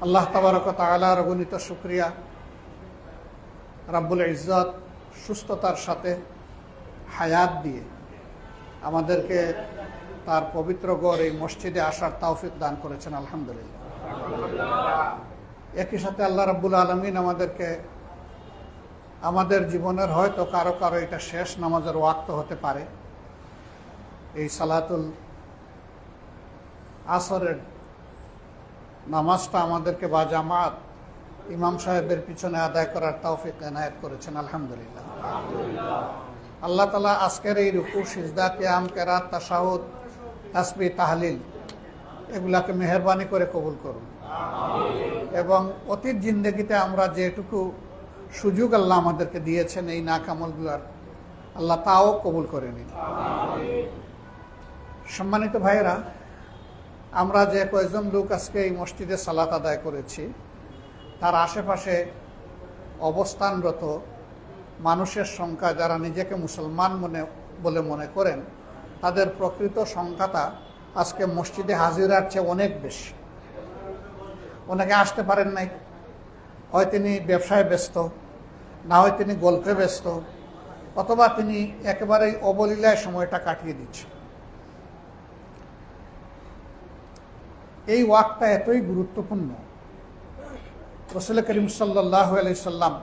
আল্লাহ তাবারক ওয়া তাআলার অগণিত শুকরিয়া, রাব্বুল ইজ্জত সুস্থতার সাথে হায়াত দিয়ে আমাদেরকে তার পবিত্র গড় এই মসজিদে আসার তৌফিক দান করেছেন, আলহামদুলিল্লাহ। একই সাথে আল্লাহ রাব্বুল আলামিন আমাদেরকে আমাদের জীবনের হয়তো কারো কারো এটা শেষ নামাজের ওয়াক্ত হতে পারে, এই সালাতুল আসরের নামাজটা আমাদেরকে বা জামাত ইমাম সাহেবের পিছনে আদায় করার তৌফিক এনায়েত করেছেন, আলহামদুলিল্লাহ। আল্লাহ তাআলা আজকের এই রুকু, সিজদা, কিয়াম, কেরাত, তাশাহুদ, তাসবিহ, তাহলিল এগুলাকে মেহেরবানি করে কবুল করুন এবং অতীত জিন্দেগিতে আমরা যেটুকু সুযোগ আল্লাহ আমাদেরকে দিয়েছেন এই নাকামলগুলার, আল্লাহ তাও কবুল করে নিন। সম্মানিত ভাইয়েরা, আমরা যে কয়েকজন লোক আজকে এই মসজিদে সালাত আদায় করেছি, তার আশেপাশে অবস্থানরত মানুষের সংখ্যা, যারা নিজেকে মুসলমান বলে মনে করেন, তাদের প্রকৃত সংখ্যাটা আজকে মসজিদে হাজিরার চেয়ে অনেক বেশি। অনেকে আসতে পারেন নাই, হয় তিনি ব্যবসায় ব্যস্ত, না হয় তিনি গল্পে ব্যস্ত, অথবা তিনি একেবারেই অবলীলায় সময়টা কাটিয়ে দিচ্ছেন। এই ওয়াক্তটা এতই গুরুত্বপূর্ণ, রাসূল করিম সাল্লাল্লাহু আলাইহি সাল্লাম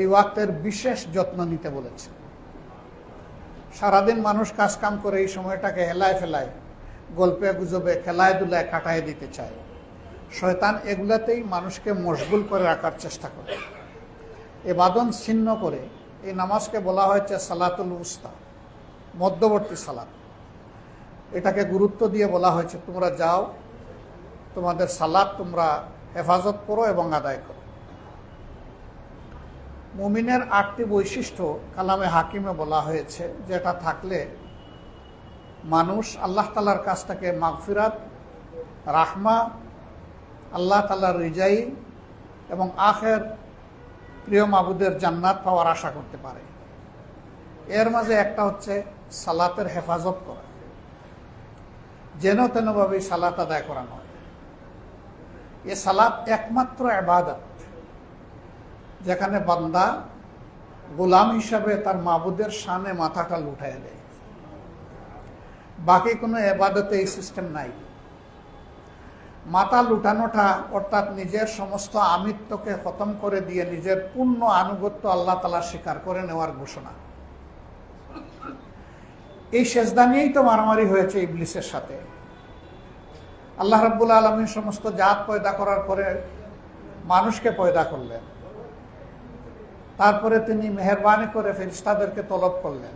এই ওয়াক্তের বিশেষ যত্ন নিতে বলেছেন। সারাদিন মানুষ কাজকাম করে এই সময়টাকে হেলায় ফেলায়, গল্পে গুজবে, খেলায় দুলায় কাটায় দিতে চায়। শয়তান এগুলাতেই মানুষকে মশগুল করে রাখার চেষ্টা করে। ইবাদত ছিন্ন করে এই নামাজকে বলা হয়েছে সালাতুল উস্তা, মধ্যবর্তী সালাত। এটাকে গুরুত্ব দিয়ে বলা হয়েছে, তোমরা যাও, তোমাদের সালাত তোমরা হেফাজত করো এবং আদায় করো। মুমিনের ৮টি বৈশিষ্ট্য কালামে হাকিমে বলা হয়েছে, যেটা থাকলে মানুষ আল্লাহ তাআলার কাছ থেকে মাগফিরাত, রাহমা, আল্লাহ তাআলার রিজাই এবং আখের প্রিয় মাবুদের জান্নাত পাওয়ার আশা করতে পারে। এর মাঝে একটা হচ্ছে সালাতের হেফাজত করা, যেন তেনভাবে সালাত আদায় করা নয়। এ সালাত একমাত্র ইবাদত যেখানে বান্দা গোলাম হিসাবে তার মাবুদের শানে মাথাটা লুটাইয়া দেয়। বাকি কোনো ইবাদতে এই সিস্টেম নাই। মাথা লুটানোটা অর্থাৎ নিজের সমস্ত আমিত্বকে খতম করে দিয়ে নিজের পূর্ণ আনুগত্য আল্লাহ তাআলা স্বীকার করে নেওয়ার ঘোষণা। এই সেজদা নিয়েই তো মারামারি হয়েছে ইবলিসের সাথে। আল্লাহ রাব্বুল আলামিন সমস্ত জাত পয়দা করার পরে মানুষকে পয়দা করলেন, তারপরে তিনি মেহেরবানি করে ফেরেশতাদেরকে তলব করলেন,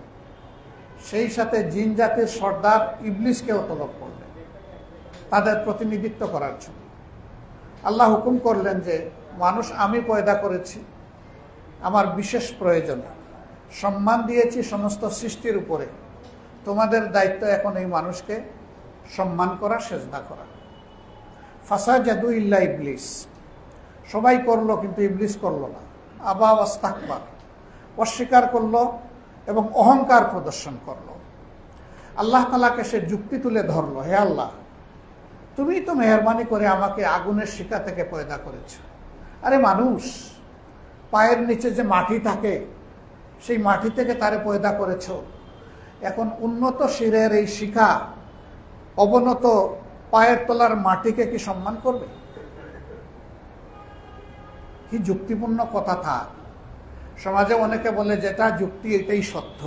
সেই সাথে জিন জাতির সর্দার ইবলিসকেও তলব করলেন তাদের প্রতিনিধিত্ব করার জন্য। আল্লাহ হুকুম করলেন যে মানুষ আমি পয়দা করেছি, আমার বিশেষ প্রয়োজনে সম্মান দিয়েছি সমস্ত সৃষ্টির উপরে, তোমাদের দায়িত্ব এখন এই মানুষকে সম্মান করা, সেজদা করা। ফাসাজাদু ইল্লা ইবলিস, সবাই করলো কিন্তু ইবলিস করলো না। আবা ওয়াস্তাকবার, অস্বীকার করলো এবং অহংকার প্রদর্শন করলো। আল্লাহ তাআলাকে সে যুক্তি তুলে ধরলো, হে আল্লাহ, তুমি তো মেহেরবানি করে আমাকে আগুনের শিখা থেকে পয়দা করেছ। আরে মানুষ পায়ের নিচে যে মাটি থাকে, সেই মাটি থেকে তারে পয়দা করেছ। এখন উন্নত শিরের এই শিখা অবনত পায়ের তলার মাটিকে কি সম্মান করবে? কি যুক্তিপূর্ণ কথা থাক। সমাজে অনেকে বলে যেটা যুক্তি এটাই সত্য।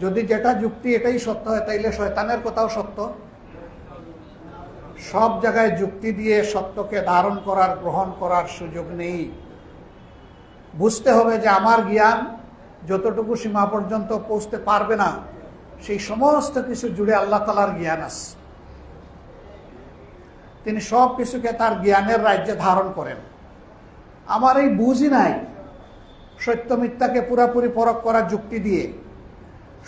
যদি যেটা যুক্তি এটাই সত্য হয়, তাইলে শয়তানের কথাও সত্য। সব জায়গায় যুক্তি দিয়ে সত্যকে ধারণ করার, গ্রহণ করার সুযোগ নেই। বুঝতে হবে যে আমার জ্ঞান যতটুকু সীমা পর্যন্ত পৌঁছতে পারবে না, সেই সমস্ত কিছু জুড়ে আল্লাহ তাআলার জ্ঞান আছে। তিনি সব কিছুকে তার জ্ঞানের রাজ্যে ধারণ করেন। আমার এই বুঝই নাই সত্য মিথ্যাকে পুরাপুরি পরখ করার যুক্তি দিয়ে,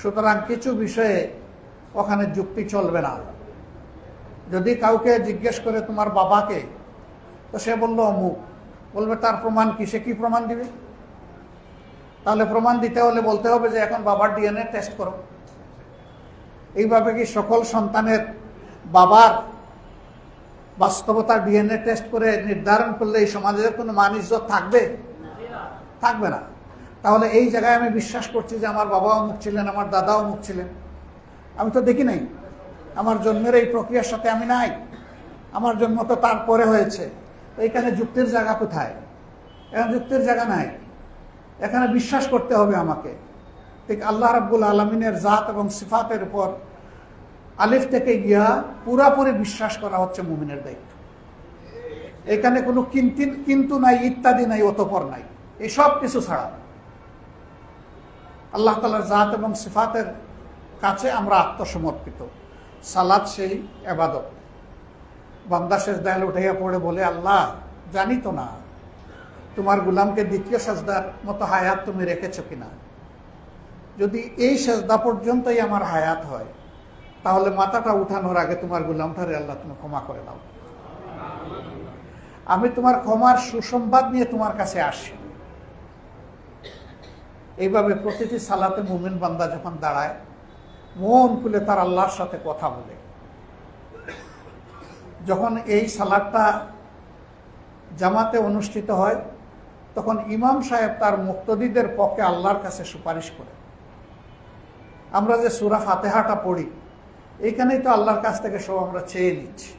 সুতরাং কিছু বিষয়ে ওখানে যুক্তি চলবে না। যদি কাউকে জিজ্ঞেস করে তোমার বাবাকে, তো সে বললো অমুক, বলবে তার প্রমাণ কি? সে কি প্রমাণ দিবে? তাহলে প্রমাণ দিতে হলে বলতে হবে যে এখন বাবার ডিএনএ টেস্ট করো। এইভাবে কি সকল সন্তানের বাবার বাস্তবতা ডিএনএ টেস্ট করে নির্ধারণ করলে এই সমাজের কোনো মান ইজ্জত থাকবে? থাকবে না। তাহলে এই জায়গায় আমি বিশ্বাস করছি যে আমার বাবা অমুক ছিলেন, আমার দাদা অমুক ছিলেন, আমি তো দেখি নাই, আমার জন্মের এই প্রক্রিয়ার সাথে আমি নাই, আমার জন্ম তো তারপরে হয়েছে। তো এখানে যুক্তির জায়গা কোথায়? এখানে যুক্তির জায়গা নাই, এখানে বিশ্বাস করতে হবে আমাকে। ঠিক আল্লাহ রাব্বুল আলামিনের জাত এবং সিফাতের উপর আলিফ থেকে গিয়া পুরাপুরি বিশ্বাস করা হচ্ছে মুমিনের দায়িত্ব। এখানে কোনো কিন্তু নাই, ইত্যাদি নাই, অতঃপর নাই, এই সব কিছু ছাড়া আল্লাহ তাআলার জাত এবং সিফাতের কাছে আমরা আত্মসমর্পিত। সালাত সেই ইবাদত। বান্দা সেজদায় উঠাইয়া পড়ে বলে, আল্লাহ জানি তো না তোমার গোলামকে দ্বিতীয় সেজদার মতো হায়াত তুমি রেখেছো কিনা। যদি এই সেজদা পর্যন্তই আমার হায়াত হয়, তাহলে মাথাটা উঠানোর আগে তোমার গোলামটারে আল্লাহ তুমি ক্ষমা করে দাও। আমি তোমার ক্ষমার সুসংবাদ নিয়ে তোমার কাছে আসি। এইভাবে প্রতিটি সালাতে মুমিন বান্দা যখন দাঁড়ায়, মন খুলে তার আল্লাহর সাথে কথা বলে, যখন এই সালাতটা জামাতে অনুষ্ঠিত হয়, তখন ইমাম সাহেব তার মুক্তদিদের পক্ষে আল্লাহর কাছে সুপারিশ করে। আমরা যে সূরা ফাতিহাটা পড়ি, এইখানেই তো আল্লাহর কাছ থেকে সব আমরা চেয়ে নিচ্ছি।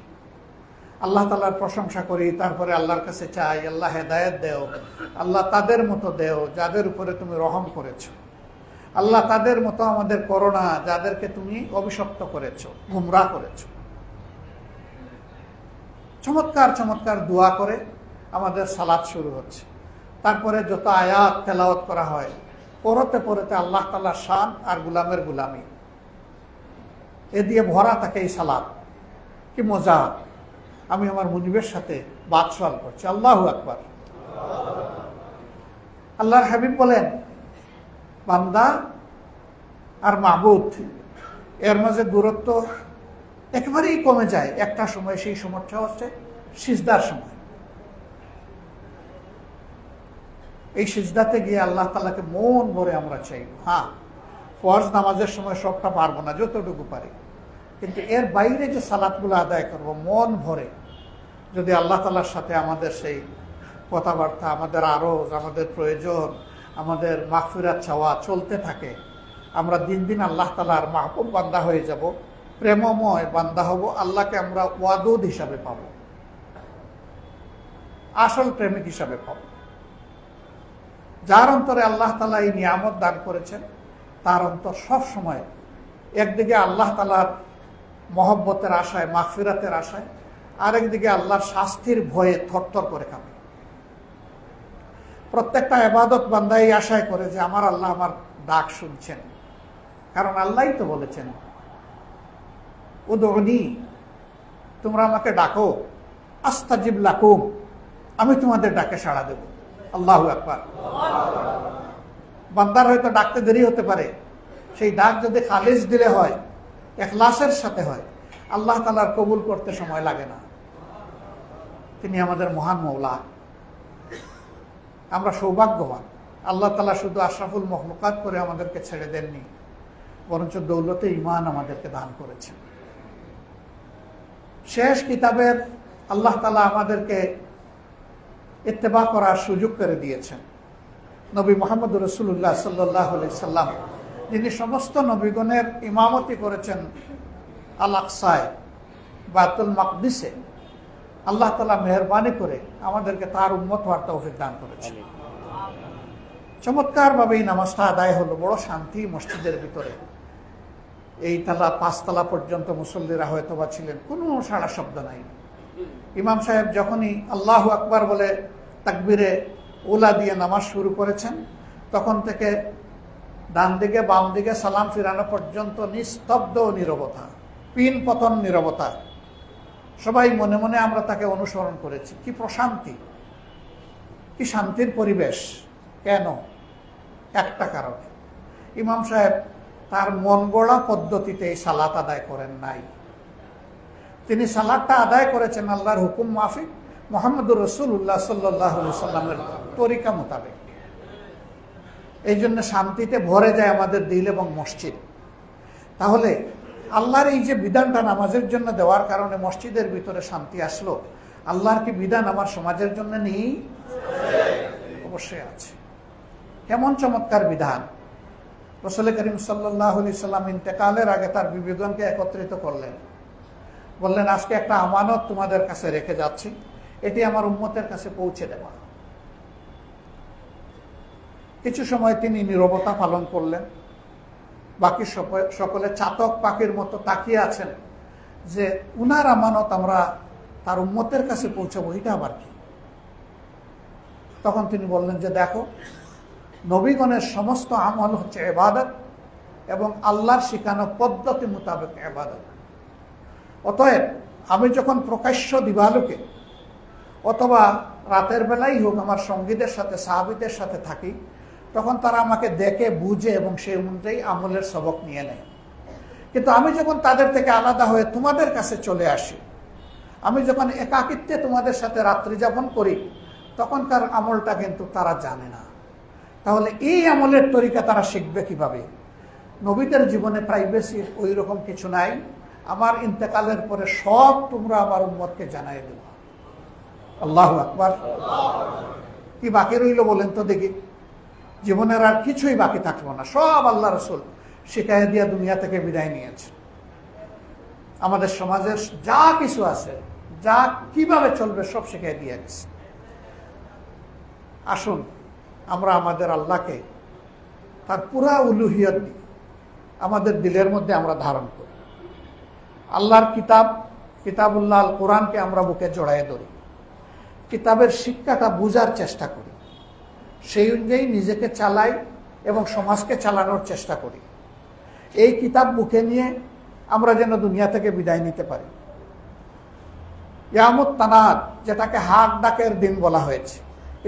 আল্লাহ তাআলার প্রশংসা করি, তারপরে আল্লাহর কাছে চাই, আল্লাহ হেদায়েত দেও, আল্লাহ তাদের মতো দেও যাদের উপরে তুমি রহম করেছো, আল্লাহ তাদের মতো আমাদের করো না যাদেরকে তুমি অভিশপ্ত করেছো, গুমরাহ করেছো। চমৎকার চমৎকার দোয়া করে আমাদের সালাত শুরু হচ্ছে। তারপরে যত আয়াত তেলাওয়াত করা হয়, পড়তে পড়তে আল্লাহ তাআলার শান আর গোলামের গোলামি এ দিয়ে ভরা থাকে এই সালাত। কি মজা! আমি আমার মুনিবের সাথে বাদশাল করছি। আল্লাহু আকবার। আল্লাহর হাবিব বলেন, বান্দা আর মাবুদ এর মাঝে দূরত্ব একেবারেই কমে যায় একটা সময়। সেই সময়টা হচ্ছে সিজদার সময়। এই সিজদাতে গিয়ে আল্লাহ তাআলাকে মন ভরে আমরা চাইব। হ্যাঁ, ফরজ নামাজের সময় সবটা পারবো না, যতটুকু পারি, কিন্তু এর বাইরে যে সালাতগুলো আদায় করব মন ভরে, যদি আল্লাহ তাআলার সাথে আমাদের সেই কথাবার্তা, আমাদের আরজ, আমাদের প্রয়োজন, আমাদের মাগফিরাত চাওয়া চলতে থাকে, আমরা দিন দিন আল্লাহ তাআলার মাহবুব বান্দা হয়ে যাব, প্রেমময় বান্দা হব। আল্লাহকে আমরা ওয়াদুদ হিসাবে পাব, আসল প্রেমিক হিসাবে পাব। যার অন্তরে আল্লাহ তাআলা এই নিয়ামত দান করেছেন, তার অন্তর সব সময় একদিকে আল্লাহ তাআলার মহব্বতের আশায়, মাগফিরাতের আশায়, আরেকদিকে আল্লাহর শাস্তির ভয়ে থরথর করে কাঁপে। প্রত্যেকটা ইবাদত বান্দা এই আশায় করে যে আমার আল্লাহ আমার ডাক শুনছেন, কারণ আল্লাহই তো বলেছেন, উদউনি, তোমরা আমাকে ডাকো, আস্তাজিব লাকুম, আমি তোমাদের ডাকে সাড়া দেব। আল্লাহু আকবার। বান্দার হয়তো ডাকতে দেরি হতে পারে, সেই ডাক যদি খালিস দিলে হয়, ইখলাসের সাথে হয়, আল্লাহ তাআলার কবুল করতে সময় লাগে না। তিনি আমাদের মহান মওলা। আমরা সৌভাগ্যবান। আল্লাহ তাআলা শুধু আশরাফুল মখলুকাত করে আমাদেরকে ছেড়ে দেননি, বরঞ্চ দৌলতে ঈমান আমাদেরকে দান করেছেন। শেষ কিতাবের আল্লাহ তাআলা আমাদেরকে ইত্তেবা করার সুযোগ করে দিয়েছেন। নবী মুহাম্মদ রাসূলুল্লাহ সাল্লাল্লাহু আলাইহি সাল্লাম, যিনি সমস্ত নবীগণের ইমামতি করেছেন আল আকসায়, বাইতুল মাকদিসে, আল্লাহ তাআলা মেহেরবানি করে আমাদেরকে তার উম্মত হওয়ার তৌফিক দান করেছেন। চমৎকারভাবে এই নামাজটা আদায় হলো, বড় শান্তি মসজিদের ভিতরে। এই তালা 5 তলা পর্যন্ত মুসল্লিরা হয়তো বা ছিলেন, কোনো সাড়া শব্দ নাই। ইমাম সাহেব যখনই আল্লাহু আকবার বলে তাকবীরে উলা দিয়ে নামাজ শুরু করেছেন, তখন থেকে ডান দিকে বাম দিকে সালাম ফিরানো পর্যন্ত নিস্তব্ধ নীরবতা, পিন পতন নীরবতা। সবাই মনে মনে আমরা তাকে অনুসরণ করেছি। কি প্রশান্তি, কি শান্তির পরিবেশ। কেন? একটা কারণে, ইমাম সাহেব তার মন গড়া পদ্ধতিতে এই সালাত আদায় করেন নাই। তিনি সালাতটা আদায় করেছেন আল্লাহর হুকুম মাফিক, মুহাম্মদুর রাসূলুল্লাহ সাল্লাল্লাহু আলাইহি সাল্লামের তরিকা মোতাবেক। এই জন্য শান্তিতে ভরে যায় আমাদের দিল এবং মসজিদ। তাহলে আল্লাহর এই যে বিধানটা নামাজের জন্য দেওয়ার কারণে মসজিদের ভিতরে শান্তি আসলো, আল্লাহর কি বিধান আমার সমাজের জন্য নেই? অবশ্যই আছে। কেমন চমৎকার বিধান! রাসূল করিম সাল্লাল্লাহু আলাইহি সাল্লাম ইন্তেকালের আগে তার বিবিগণকে একত্রিত করলেন, বললেন আজকে একটা আমানত তোমাদের কাছে রেখে যাচ্ছি, এটি আমার উম্মতের কাছে পৌঁছে দেওয়া। কিছু সময় তিনি নীরবতা পালন করলেন, বাকি সকলে চাতক পাখির মতো তাকিয়ে আছেন যে উনার আমানত আমরা তার উম্মতের কাছে পৌঁছাবো, এটা আবার কি? তখন তিনি বললেন যে দেখো, নবীগণের সমস্ত আমল হচ্ছে ইবাদত এবং আল্লাহর শিখানো পদ্ধতি মোতাবেক ইবাদত। অতএব আমি যখন প্রকাশ্য দিবালোকে অথবা রাতের বেলাই হোক আমার সঙ্গীদের সাথে সাহাবীদের সাথে থাকি, তখন তারা আমাকে দেখে বুঝে এবং সেই অনুযায়ী আমলের সবক নিয়ে নেয়। কিন্তু আমি যখন তাদের থেকে আলাদা হয়ে তোমাদের কাছে চলে আসি, আমি যখন একাকিত্বে তোমাদের সাথে রাত্রি যাপন করি, তখনকার আমলটা কিন্তু তারা জানে না। তাহলে এই আমলের তরিকা তারা শিখবে কিভাবে? নবীদের জীবনে প্রাইভেসির ওই রকম কিছু নাই। আমার ইন্তেকালের পরে সব তোমরা আমার উম্মতকে জানাই দেব। আল্লাহু আকবার। কি বাকি রইল বলেন তো দেখি? জীবনের আর কিছুই বাকি থাকলো না, সব আল্লাহ রাসূল শিখাইয়া দিয়া দুনিয়া থেকে বিদায় নিয়েছে। আমাদের সমাজের যা কিছু আছে, যা কিভাবে চলবে, সব শিখাই দিয়ে গেছে। আসুন আমরা আমাদের আল্লাহকে তার পুরা উলুহিয়ত দিই, আমাদের দিলের মধ্যে আমরা ধারণ করি। আল্লাহর কিতাবুল্লাহ আল কোরআনকে আমরা বুকে জড়াইয়ে ধরি, কিতাবের শিক্ষাটা বুঝার চেষ্টা করি, সেই অনুযায়ী নিজেকে চালাই এবং সমাজকে চালানোর চেষ্টা করি। এই কিতাব বুকে নিয়ে আমরা যেন দুনিয়া থেকে বিদায় নিতে পারি। ইয়ামুত তানাত, যেটাকে হাক ডাকের দিন বলা হয়েছে,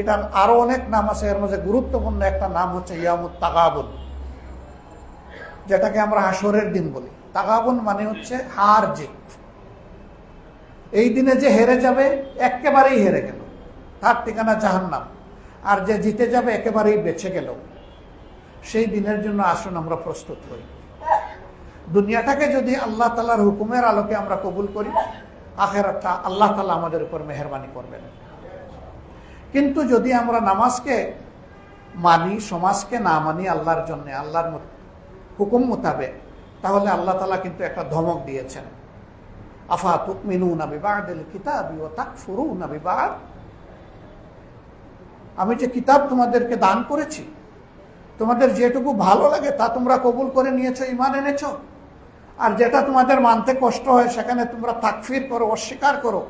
এটার আরো অনেক নাম আছে। এর মধ্যে গুরুত্বপূর্ণ একটা নাম হচ্ছে ইয়ামুত তাগাবুন, যেটাকে আমরা হাসরের দিন বলি। তাগাবুন মানে হচ্ছে হার জিত। এই দিনে যে হেরে যাবে একেবারেই হেরে গেল, তার ঠিকানা জাহান্নাম। আর যে জিতে যাবে একেবারেই বেঁচে গেল। সেই দিনের জন্য আসুন আমরা প্রস্তুত হই। দুনিয়াটাকে যদি আল্লাহ তাআলার হুকুমের আলোকে আমরা কবুল করি, আখিরাতটা আল্লাহ তাআলা আমাদের উপর মেহেরবানি করবেন। কিন্তু যদি আমরা নামাজকে মানি, সমাজকে না মানি আল্লাহর জন্য, আল্লাহর হুকুম মোতাবেক, তাহলে আল্লাহ তাআলা কিন্তু একটা ধমক দিয়েছেন, আফা তুমিনুনা বিবাদিল কিতাবি ওয়া তাকফুরুনা বিবাদ। আমি যে কিতাব তোমাদেরকে দান করেছি, তোমাদের যেটুকু ভালো লাগে তা তোমরা কবুল করে নিয়েছো, ঈমান এনেছো, আর যেটা তোমাদের মানতে কষ্ট হয় সেখানে তোমরা তাকফির করো, অস্বীকার করো।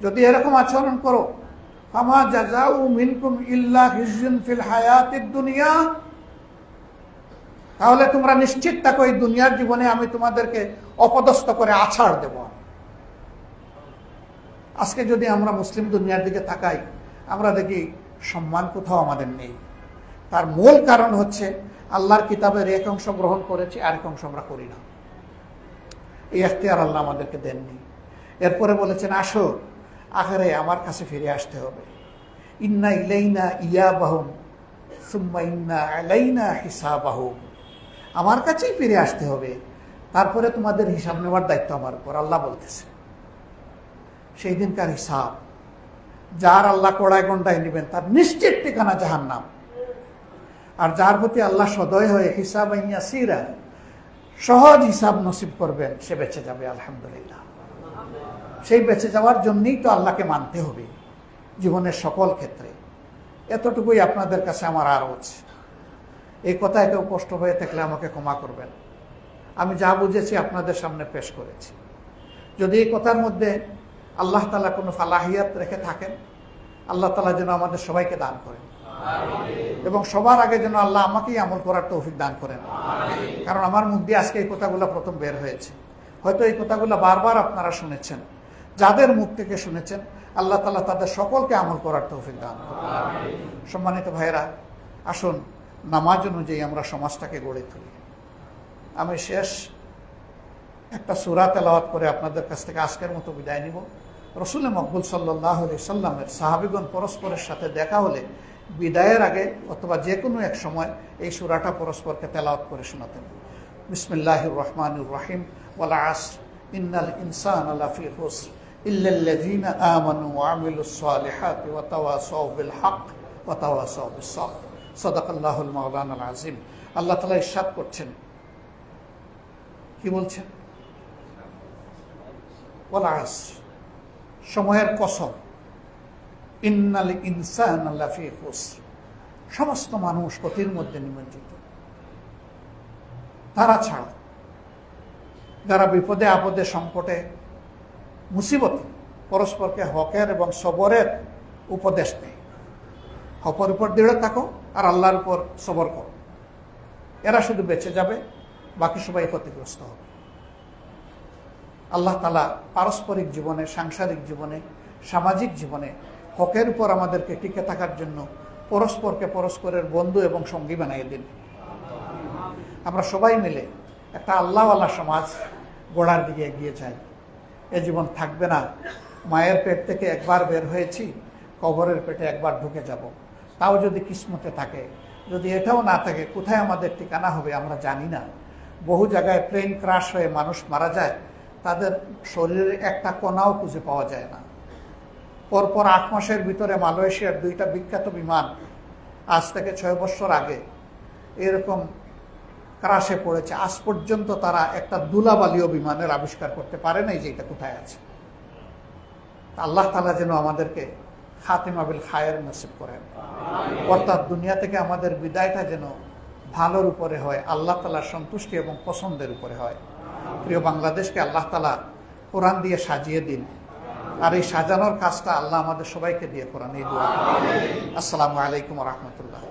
যদি এরকম আচরণ করো, ফামা জাযাউ মিনকুম ইল্লা খিজয়ুন ফিল হায়াতিদ দুনিয়া, তাহলে তোমরা নিশ্চিত থাকো এই দুনিয়ার জীবনে আমি তোমাদেরকে অপদস্থ করে আছাড় দেব। আজকে যদি আমরা মুসলিম দুনিয়ার দিকে তাকাই, আমরা দেখি সম্মান কোথাও আমাদের নেই। তার মূল কারণ হচ্ছে আল্লাহর কিতাবের এক অংশ গ্রহণ করেছি, আরেক অংশ আমরা করি না। এই এখতিয়ার আল্লাহ আমাদেরকে দেননি। এরপরে বলেছেন আসো আখিরে আমার কাছে ফিরে আসতে হবে। ইন্না ইলাইনা ইয়াবাহুম সুম্মা ইন্না আলাইনা হিসাবাহুম, আমার কাছেই ফিরে আসতে হবে, তারপরে তোমাদের হিসাব নেওয়ার দায়িত্ব আমার উপর, আল্লাহ বলতেছে। সেই দিনকার হিসাব যার আল্লাহ কড়ায় গন্ডায় নেবেন তার নিশ্চিত ঠিকানা জাহান্নাম। আর যার প্রতি আল্লাহ সদয় হয়ে হিসাব ইয়াসিরা, সহজ হিসাব নসিব করবেন, সে বেঁচে যাবে আলহামদুলিল্লাহ। সেই বেঁচে যাওয়ার জন্যই তো আল্লাহকে মানতে হবে জীবনের সকল ক্ষেত্রে। এতটুকুই আপনাদের কাছে আমার আরজ। এই কথায় কেউ কষ্ট হয়ে থাকলে আমাকে ক্ষমা করবেন। আমি যা বুঝেছি আপনাদের সামনে পেশ করেছি। যদি এই কথার মধ্যে আল্লাহ তাআলা কোনো ফালাহিয়াত রেখে থাকেন, আল্লাহ তাআলা যেন আমাদের সবাইকে দান করেন এবং সবার আগে যেন আল্লাহ আমাকেই আমল করার তৌফিক দান করেন। কারণ আমার মুখ দিয়ে আজকে এই কথাগুলো প্রথম বের হয়েছে। হয়তো এই কথাগুলো বারবার আপনারা শুনেছেন। যাদের মুখ থেকে শুনেছেন আল্লাহ তাআলা তাদের সকলকে আমল করার তৌফিক দান করেন। সম্মানিত ভাইয়েরা, আসুন নামাজ অনুযায়ী আমরা সমাজটাকে গড়ে তুলি। আমি শেষ একটা সূরা তেলাওয়াত করে আপনাদের কাছ থেকে আজকের মতো বিদায় নিব। রাসূল মকবুল সাল্লাল্লাহু আলাইহি সাল্লামের সাহাবীগণ পরস্পরের সাথে দেখা হলে বিদায়ের আগে অথবা যে কোনো এক সময় এই সূরাটা পরস্পরকে তেলাওয়াত করে শোনাতেন। বিসমিল্লাহির রহমানির রহিম ওয়াল আসর ইন্নাল ইনসানা লাফি খুসর ইল্লাল্লাযীনা আমানু ওয়া আমিলুস সালিহাতি ওয়া তাওয়াসাউ বিল হক ওয়া তাওয়াসাউ বিস সাবর। সাদাকাল্লাহুল মাওলানাল আযীম। আল্লাহ তাআলা ইরশাদ করছেন, কি বলছেন? ওয়াল আসর, সময়ের কসম, ইন্নাল ইনসানা লাফি খুসর, সমস্ত মানুষ ক্ষতির মধ্যে নিমজ্জিত। তারা ছাড়া যারা বিপদে আপদে সংকটে মুসিবতে পরস্পরকে হকের এবং সবরের উপদেশ দেয়, হকের উপর দৃঢ় থাকো আর আল্লাহর উপর সবর করো, এরা শুধু বেঁচে যাবে, বাকি সবাই ক্ষতিগ্রস্ত হবে। আল্লাহ তাআলা পারস্পরিক জীবনে, সাংসারিক জীবনে, সামাজিক জীবনে হকের উপর আমাদেরকে টিকে থাকার জন্য পরস্পরকে পরস্পরের বন্ধু এবং সঙ্গী বানিয়ে দিন। আমরা সবাই মিলে একটা আল্লাহওয়ালা সমাজ গড়ার দিকে এগিয়ে যাই। এ জীবন থাকবে না। মায়ের পেট থেকে একবার বের হয়েছি, কবরের পেটে একবার ঢুকে যাব। তাও যদি কিসমতে থাকে, যদি এটাও না থাকে, কোথায় আমাদের ঠিকানা হবে আমরা জানি না। বহু জায়গায় প্লেন ক্রাশ হয়ে মানুষ মারা যায়, তাদের শরীরের একটা কণাও খুঁজে পাওয়া যায় না। পরপর 8 মাসের ভিতরে মালয়েশিয়ার 2টা বিখ্যাত বিমান আজ থেকে 6 বছর আগে এরকম ক্রাশে পড়েছে। আজ পর্যন্ত তারা একটা দুলাবালীয় বিমানের আবিষ্কার করতে পারে নাই যে এটা কোথায় আছে। আল্লাহ তাআলা যেন আমাদেরকে খাতিমা বিল খায়ের নসিব করেন, অর্থাৎ দুনিয়া থেকে আমাদের বিদায়টা যেন ভালোর উপরে হয়, আল্লাহ তাআলার সন্তুষ্টি এবং পছন্দের উপরে হয়। প্রিয় বাংলাদেশকে আল্লাহ তাআলা কোরআন দিয়ে সাজিয়ে দিন, আর এই সাজানোর কাজটা আল্লাহ আমাদের সবাইকে দিয়ে করেন, এই দোয়া। আসসালামু আলাইকুম ওয়া রাহমাতুল্লাহ।